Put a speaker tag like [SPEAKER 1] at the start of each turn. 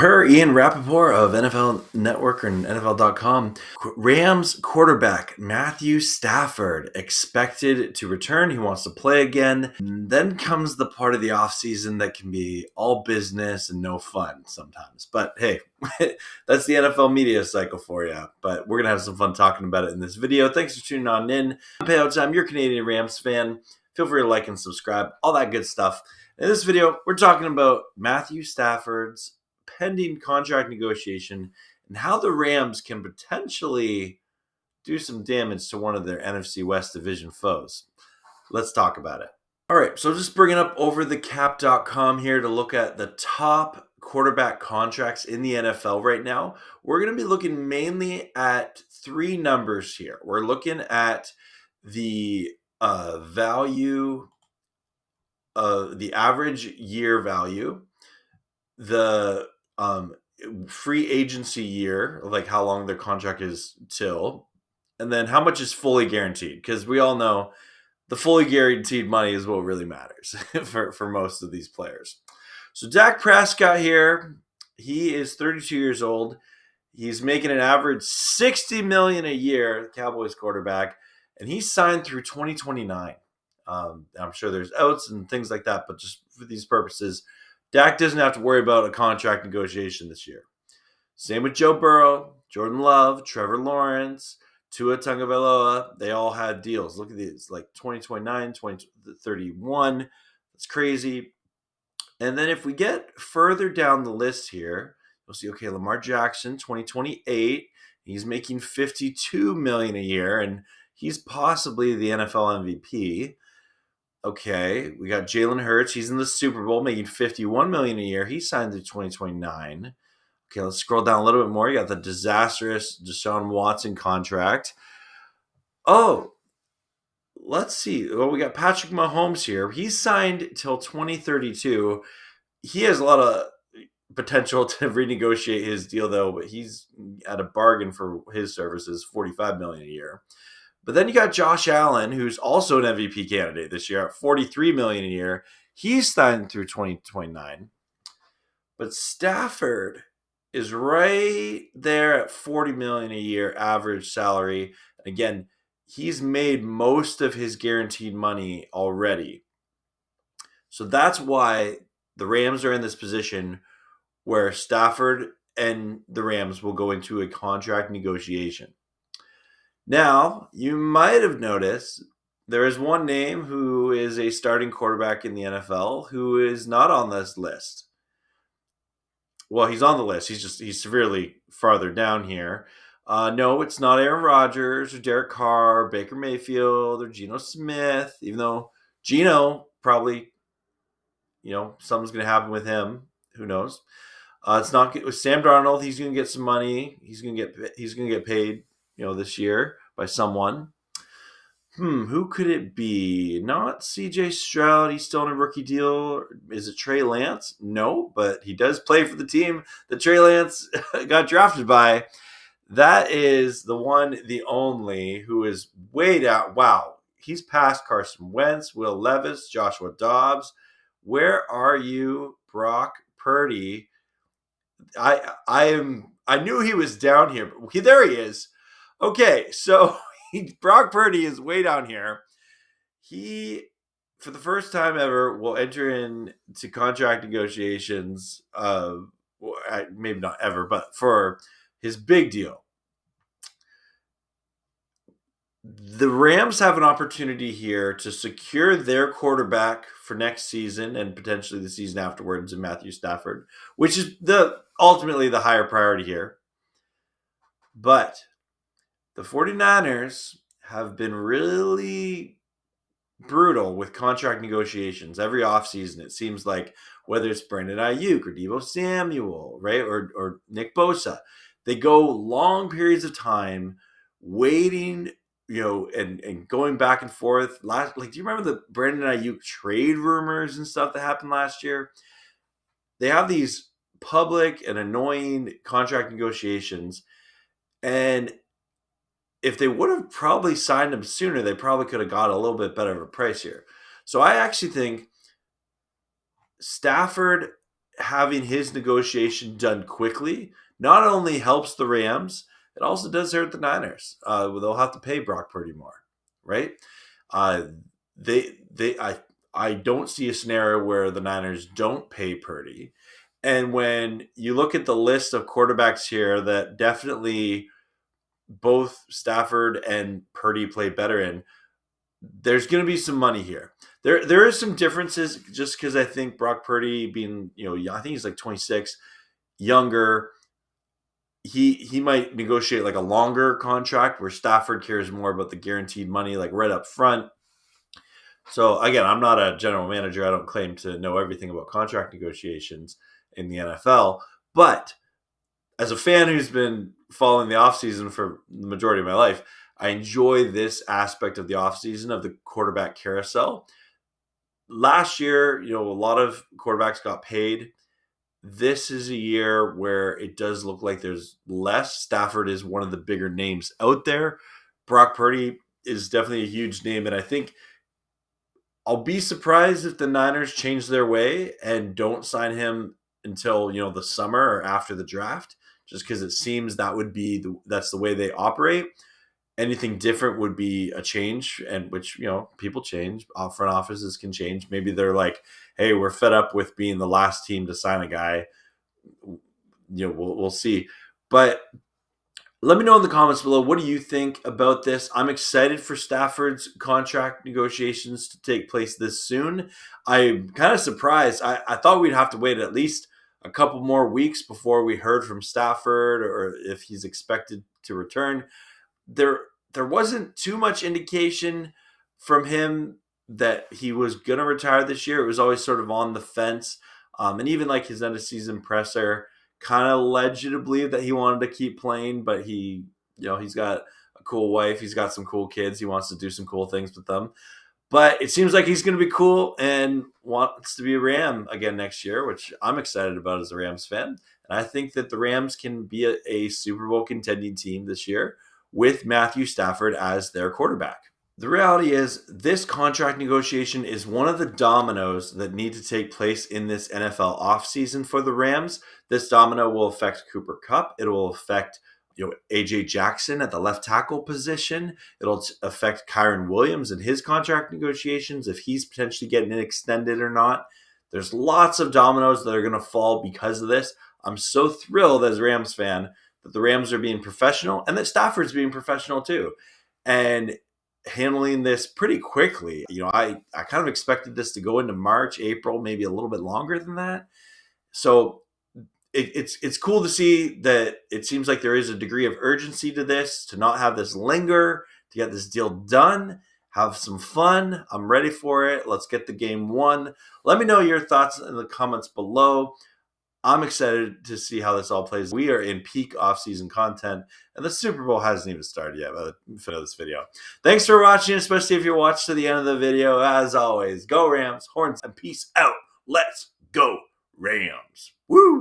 [SPEAKER 1] Per Ian Rappaport of NFL Network and NFL.com, Rams quarterback Matthew Stafford expected to return. He wants to play again. And then comes the part of the offseason that can be all business and no fun sometimes. But hey, that's the NFL media cycle for you. But we're going to have some fun talking about it in this video. Thanks for tuning on in. Payout time, you're a Canadian Rams fan. Feel free to like and subscribe, all that good stuff. In this video, we're talking about Matthew Stafford's pending contract negotiation and how the Rams can potentially do some damage to one of their NFC West division foes. Let's talk about it. All right, so just bringing up overthecap.com here to look at the top quarterback contracts in the NFL right now. We're going to be looking mainly at three numbers here. We're looking at the value of the average year value, the free agency year, like how long their contract is till, and then how much is fully guaranteed, because we all know the fully guaranteed money is what really matters for most of these players. So Dak Prescott here, he is 32 years old. He's making an average $60 million a year, Cowboys quarterback, and he's signed through 2029. I'm sure there's outs and things like that, but just for these purposes, Dak doesn't have to worry about a contract negotiation this year. Same with Joe Burrow, Jordan Love, Trevor Lawrence, Tua Tagovailoa. They all had deals. Look at these, like 2029, 2031. That's crazy. And then if we get further down the list here, you'll see, okay, Lamar Jackson, 2028. He's making $52 million a year, and he's possibly the NFL MVP. Okay, we got Jalen Hurts. He's in the Super Bowl, making $51 million a year. He signed through 2029. Okay, let's scroll down a little bit more. You got the disastrous Deshaun Watson contract. Oh, let's see. Well, we got Patrick Mahomes here. He's signed till 2032. He has a lot of potential to renegotiate his deal, though, but he's at a bargain for his services, $45 million a year. But then you got Josh Allen, who's also an MVP candidate this year at $43 million a year. He's signed through 2029. But Stafford is right there at $40 million a year average salary. Again, he's made most of his guaranteed money already. So that's why the Rams are in this position where Stafford and the Rams will go into a contract negotiation. Now, you might have noticed there is one name who is a starting quarterback in the NFL who is not on this list. Well, he's on the list. He's severely farther down here. No, it's not Aaron Rodgers or Derek Carr, Baker Mayfield, or Geno Smith, even though Geno probably, something's going to happen with him. Who knows? It's not with Sam Darnold. He's going to get some money. He's going to get paid, this year by someone. Who could it be? Not CJ Stroud. He's still on a rookie deal. Is it Trey Lance? No, but he does play for the team that Trey Lance got drafted by. That is the one, the only, who is way down. Wow. He's past Carson Wentz, Will Levis, Joshua Dobbs. Where are you, Brock Purdy? I knew he was down here, but there he is. Okay, so Brock Purdy is way down here. He, for the first time ever, will enter into contract negotiations. Maybe not ever, but for his big deal. The Rams have an opportunity here to secure their quarterback for next season and potentially the season afterwards in Matthew Stafford, which is ultimately the higher priority here. But the 49ers have been really brutal with contract negotiations every offseason. It seems like whether it's Brandon Ayuk or Deebo Samuel, right, or Nick Bosa, they go long periods of time waiting, and going back and forth. Do you remember the Brandon Ayuk trade rumors and stuff that happened last year? They have these public and annoying contract negotiations, and if they would have probably signed him sooner, they probably could have got a little bit better of a price here. So I actually think Stafford having his negotiation done quickly not only helps the Rams, it also does hurt the Niners. They'll have to pay Brock Purdy more, right? Uh, I don't see a scenario where the Niners don't pay Purdy. And when you look at the list of quarterbacks here that definitely both Stafford and Purdy play better in, there's going to be some money here. There is some differences just because I think Brock Purdy being, I think he's like 26, younger, he might negotiate like a longer contract where Stafford cares more about the guaranteed money like right up front. So again, I'm not a general manager. I don't claim to know everything about contract negotiations in the NFL, but as a fan who's been following the offseason for the majority of my life, I enjoy this aspect of the offseason of the quarterback carousel. Last year, a lot of quarterbacks got paid. This is a year where it does look like there's less. Stafford is one of the bigger names out there. Brock Purdy is definitely a huge name, and I think I'll be surprised if the Niners change their way and don't sign him until the summer or after the draft, just because it seems that would be that's the way they operate. Anything different would be a change, and which people change. Front offices can change. Maybe they're like, "Hey, we're fed up with being the last team to sign a guy." We'll see. But let me know in the comments below, what do you think about this? I'm excited for Stafford's contract negotiations to take place this soon. I'm kind of surprised. I thought we'd have to wait at least a couple more weeks before we heard from Stafford or if he's expected to return. There wasn't too much indication from him that he was going to retire this year. It was always sort of on the fence. And even like his end of season presser kind of led you to believe that he wanted to keep playing, but he's got a cool wife. He's got some cool kids. He wants to do some cool things with them. But it seems like he's going to be cool and wants to be a Ram again next year, which I'm excited about as a Rams fan. And I think that the Rams can be a Super Bowl contending team this year with Matthew Stafford as their quarterback. The reality is this contract negotiation is one of the dominoes that need to take place in this NFL offseason for the Rams. This domino will affect Cooper Kupp. It will affect A.J. Jackson at the left tackle position. It'll affect Kyren Williams and his contract negotiations, if he's potentially getting it extended or not. There's lots of dominoes that are going to fall because of this. I'm so thrilled as a Rams fan that the Rams are being professional and that Stafford's being professional too. And handling this pretty quickly. I kind of expected this to go into March, April, maybe a little bit longer than that. So it's cool to see that it seems like there is a degree of urgency to this, to not have this linger, to get this deal done, have some fun. I'm ready for it. Let's get the game won. Let me know your thoughts in the comments below. I'm excited to see how this all plays. We are in peak off-season content, and the Super Bowl hasn't even started yet by the end of this video. Thanks for watching, especially if you watched to the end of the video. As always, go Rams, horns, and peace out. Let's go Rams. Woo!